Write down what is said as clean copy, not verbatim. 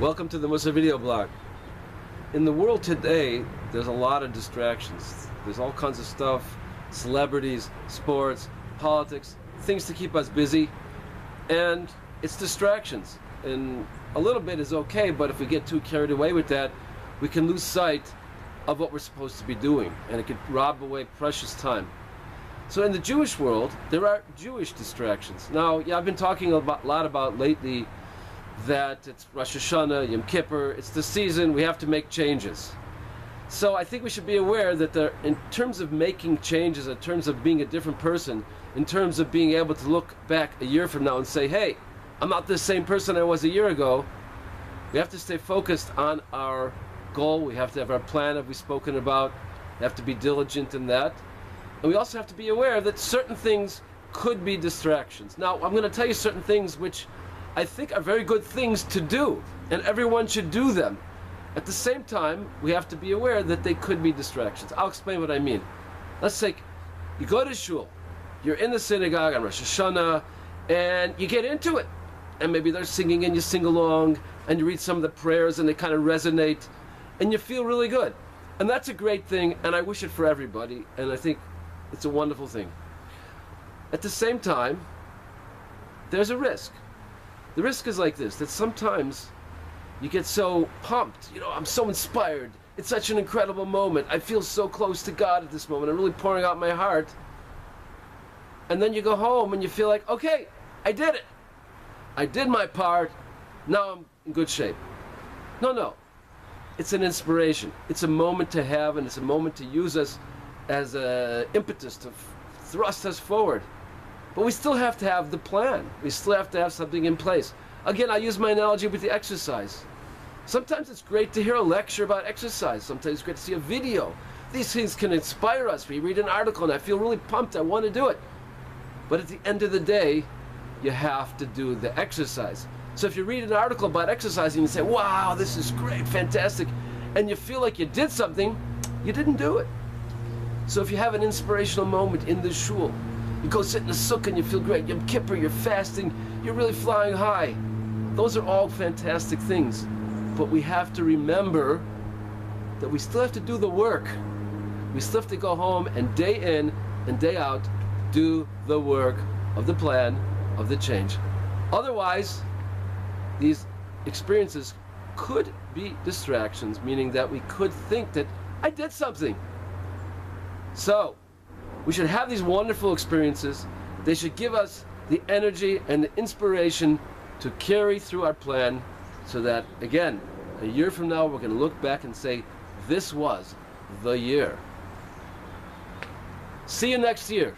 Welcome to the Mussar video blog. In the world today, there's a lot of distractions. There's all kinds of stuff, celebrities, sports, politics, things to keep us busy, and it's distractions. And a little bit is okay, but if we get too carried away with that, we can lose sight of what we're supposed to be doing, and it could rob away precious time. So in the Jewish world, there are Jewish distractions. Now, yeah, I've been talking a lot about lately that it's Rosh Hashanah, Yom Kippur, it's the season, we have to make changes. So I think we should be aware that in terms of making changes, in terms of being a different person, in terms of being able to look back a year from now and say, hey, I'm not the same person I was a year ago, we have to stay focused on our goal, we have to have our plan that we've spoken about, we have to be diligent in that. And we also have to be aware that certain things could be distractions. Now, I'm going to tell you certain things which I think are very good things to do, and everyone should do them. At the same time, we have to be aware that they could be distractions. I'll explain what I mean. Let's say you go to shul, you're in the synagogue on Rosh Hashanah, and you get into it. And maybe they're singing and you sing along, and you read some of the prayers and they kind of resonate, and you feel really good. And that's a great thing, and I wish it for everybody, and I think it's a wonderful thing. At the same time, there's a risk. The risk is like this, that sometimes you get so pumped, I'm so inspired, it's such an incredible moment, I feel so close to God at this moment, I'm really pouring out my heart, and then you go home and you feel like, okay, I did it, I did my part, now I'm in good shape. No, it's an inspiration, it's a moment to have, and it's a moment to use us as an impetus to thrust us forward. But we still have to have the plan. We still have to have something in place. Again, I use my analogy with the exercise. Sometimes it's great to hear a lecture about exercise. Sometimes it's great to see a video. These things can inspire us. We read an article and I feel really pumped. I want to do it. But at the end of the day, you have to do the exercise. So if you read an article about exercise and you say, wow, this is great, fantastic, and you feel like you did something, you didn't do it. So if you have an inspirational moment in the shul, you go sit in the sukkah and you feel great. Yom Kippur, you're fasting, you're really flying high. Those are all fantastic things. But we have to remember that we still have to do the work. We still have to go home and day in and day out do the work of the plan, of the change. Otherwise, these experiences could be distractions, meaning that we could think that I did something. So, we should have these wonderful experiences. They should give us the energy and the inspiration to carry through our plan so that, again, a year from now, we're going to look back and say, this was the year. See you next year.